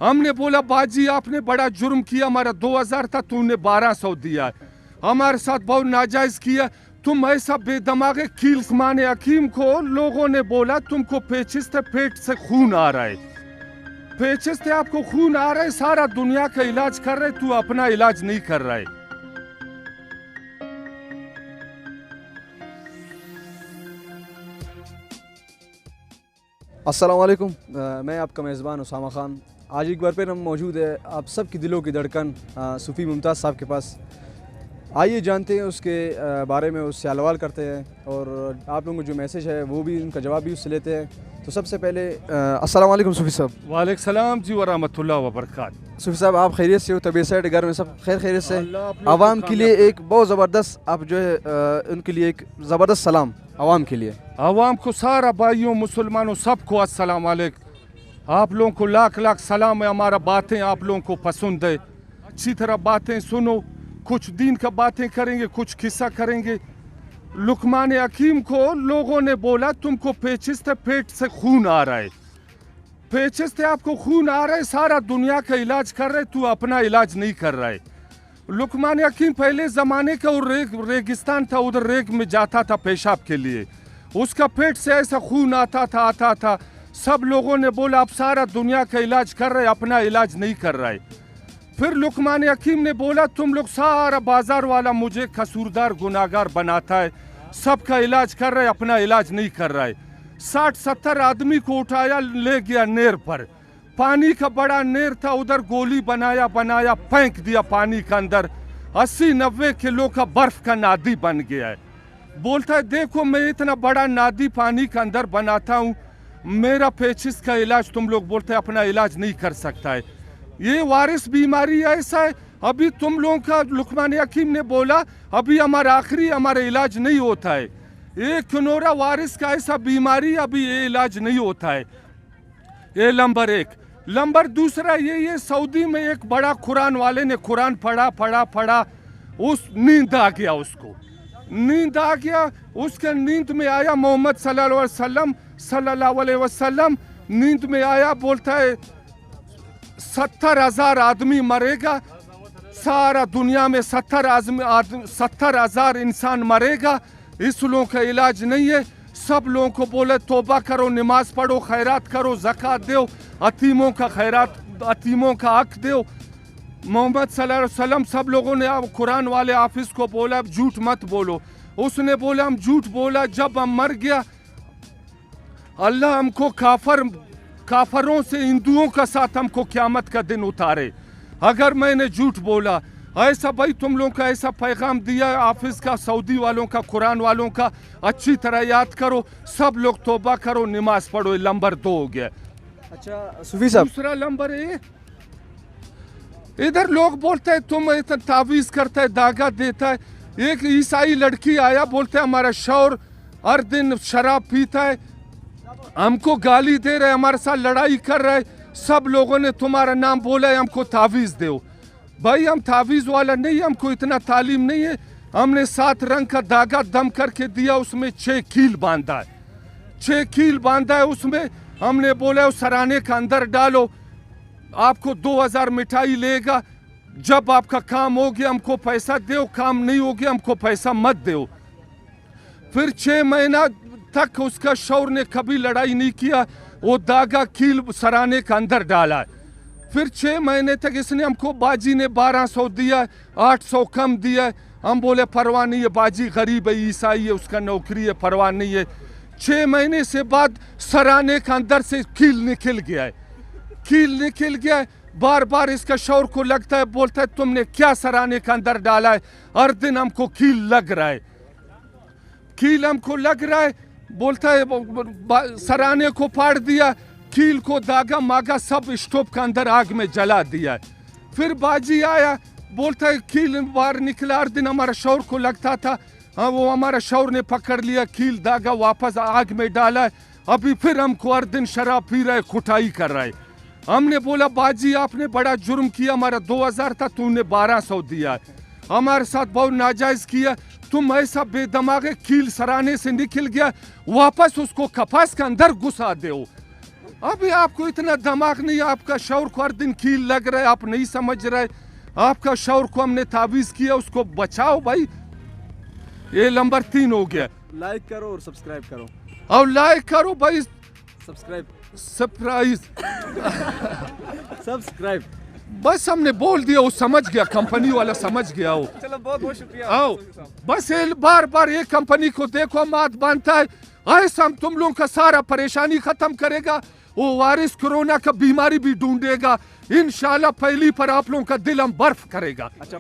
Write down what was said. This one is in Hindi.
हमने बोला बाजी आपने बड़ा जुर्म किया, हमारा 2000 था, तूने 1200 दिया है, हमारे साथ बहुत नाजायज किया, तुम ऐसा बेदमागे कील माने हकीम को लोगों ने बोला तुमको पेचिस थे, पेट से खून आ रहा है, पेचिस थे, आपको खून आ रहा है, सारा दुनिया का इलाज कर रहे, तू अपना इलाज नहीं कर रहा है। अस्सलाम वालेकुम, मैं आपका मेज़बान उसामा ख़ान। आज एक बार फिर हम मौजूद है आप सब की दिलों की धड़कन सूफ़ी मुमताज़ साहब के पास। आइए जानते हैं उसके बारे में, उससे सवाल करते हैं और आप लोगों को जो मैसेज है वो भी, उनका जवाब भी उससे लेते हैं। तो सबसे पहले अस्सलाम वालेकुम सूफ़ी साहब। वालेकुम सलाम जी व रहमतुल्लाह व बरकात। सूफ़ी साहब, आप खैरियत से हो? तबीयत सेहत, घर में सब खैरियत से? आवाम के लिए एक बहुत ज़बरदस्त, आप जो है उनके लिए एक ज़बरदस्त सलाम आवाम के लिए। आवाम को, सारा भाइयों मुसलमानों सबको अस्सलाम वालेकुम। आप लोगों को लाख लाख सलाम है। हमारा बातें आप लोगों को पसंद है, अच्छी तरह बातें सुनो, कुछ दीन का बातें करेंगे, कुछ किस्सा करेंगे। लुकमान हकीम को लोगों ने बोला तुमको पेचिस थे, पेट से खून आ रहा है, पेचिस थे, आपको खून आ रहा है, सारा दुनिया का इलाज कर रहे, तू अपना इलाज नहीं कर रहा है। लुकमान हकीम पहले ज़माने का रेगिस्तान था, उधर रेग में जाता था पेशाब के लिए, उसका पेट से ऐसा खून आता था। सब लोगों ने बोला अब सारा दुनिया का इलाज कर रहे, अपना इलाज नहीं कर रहा है। फिर लुकमान हकीम ने बोला तुम लोग, सारा बाजार वाला मुझे कसूरदार गुनाहगार बनाता है, सबका इलाज कर रहे, अपना इलाज नहीं कर रहा है। 60-70 आदमी को उठाया, ले गया नेर पर, पानी का बड़ा नेर था, उधर गोली बनाया फेंक दिया पानी के अंदर। 80-90 किलो का बर्फ का नादी बन गया है। बोलता है देखो मैं इतना बड़ा नादी पानी के अंदर बनाता हूँ, मेरा पेचिस का इलाज तुम लोग बोलते हैं अपना इलाज नहीं कर सकता है। ये वारिस बीमारी ऐसा है, अभी तुम लोगों का लुकमान हकीम ने बोला अभी हमारा आखिरी, हमारा इलाज नहीं होता है। ये किनोरा वारिस का ऐसा बीमारी, अभी ये इलाज नहीं होता है। ये नंबर एक। नंबर दूसरा ये सऊदी में एक बड़ा कुरान वाले ने कुरान पढ़ा, उस नींद आ गया, उसको नींद आ गया, उसके नींद में आया मोहम्मद सल्लल्लाहु अलैहि वसल्लम नींद में आया, बोलता है 70,000 आदमी मरेगा, सारा दुनिया में 70,000 इंसान मरेगा, इस लोगों का इलाज नहीं है। सब लोगों को बोले तौबा करो, नमाज पढ़ो, खैरात करो, ज़कात दो, अतीमों का खैरात, अतीमों का हक दो। मोहम्मद सल्लल्लाहु अलैहि वसल्लम सब लोगों ने कुरान वाले हाफिज को बोला झूठ मत बोलो, उसने बोला हम झूठ बोला, जब हम मर गया अल्लाह हमको काफरों से, हिंदुओं का साथ हमको क़यामत का दिन उतारे अगर मैंने झूठ बोला। ऐसा भाई तुम लोगों का ऐसा पैगाम दिया हाफिज का, सऊदी वालों का, कुरान वालों का, अच्छी तरह याद करो, सब लोग तौबा करो, नमाज पढ़ो। नंबर 2 हो गया। अच्छा सूफी साहब, दूसरा नंबर है, इधर लोग बोलते हैं तुम इतना तावीज़ करता है, दागा देता है। एक ईसाई लड़की आया, बोलते हैं हमारा शौहर हर दिन शराब पीता है, हमको गाली दे रहे, हमारे साथ लड़ाई कर रहे, सब लोगों ने तुम्हारा नाम बोला है, हमको तावीज़ दो। भाई हम तावीज़ वाला नहीं, हमको इतना तालीम नहीं है। हमने 7 रंग का धागा दम करके दिया, उसमें 6 कील बांधा है, 6 कील बांधा है उसमें। हमने बोला उस सराने का अंदर डालो, आपको 2000 मिठाई लेगा, जब आपका काम हो गया हमको पैसा दो, काम नहीं हो गया हमको पैसा मत दो। फिर 6 महीना तक उसका शौहर ने कभी लड़ाई नहीं किया, वो धागा कील सराने का अंदर डाला। फिर 6 महीने तक इसने हमको, बाजी ने 1200 दिया, 800 कम दिया। हम बोले परवाह नहीं है, बाजी गरीब है, ईसाई है, उसका नौकरी है, परवाह नहीं है। 6 महीने से बाद सराने के अंदर से कील निकल गया है, कील निकल गया है। बार बार इसका शौहर को लगता है, बोलता है तुमने क्या सराने के अंदर डाला है, हर दिन हमको कील लग रहा है, कील हमको लग रहा है। बोलता है सराने को फाड़ दिया, कील को दागा मागा सब स्टोव के अंदर आग में जला दिया। फिर बाजी आया, बोलता है कील बाहर निकला, हर दिन हमारा शौहर को लगता था, हाँ वो हमारा शौहर ने पकड़ लिया, कील दागा वापस आग में डाला है। अभी फिर हमको हर दिन शराब पी रहा है, कुटाई कर रहा है। हमने बोला बाजी आपने बड़ा जुर्म किया, हमारा 2000 था, तूने 1200 दिया, हमारे साथ बहुत नाजायज किया, तुम ऐसा बेदमागे कील सराने से निकल गया, वापस उसको कपास के अंदर घुसा दो। अभी आपको इतना दिमाग नहीं, आपका शौर को हर दिन कील लग रहा है, आप नहीं समझ रहे। आपका शौर को हमने ताबीज़ किया, उसको बचाओ भाई। ये नंबर 3 हो गया। लाइक करो और सब्सक्राइब करो। और लाइक करो भाई, सब्सक्राइब सब्सक्राइब बस हमने बोल दिया, वो समझ गया, कंपनी वाला समझ गया वो। चलो बहुत बहुत शुक्रिया। आओ बस बार बार ये कंपनी को देखो, मात बांधता है ऐसा, हम तुम लोगों का सारा परेशानी खत्म करेगा। वो वायरस कोरोना का बीमारी भी ढूंढेगा इंशाल्लाह, पहली पर आप लोगों का दिल हम बर्फ करेगा। अच्छा।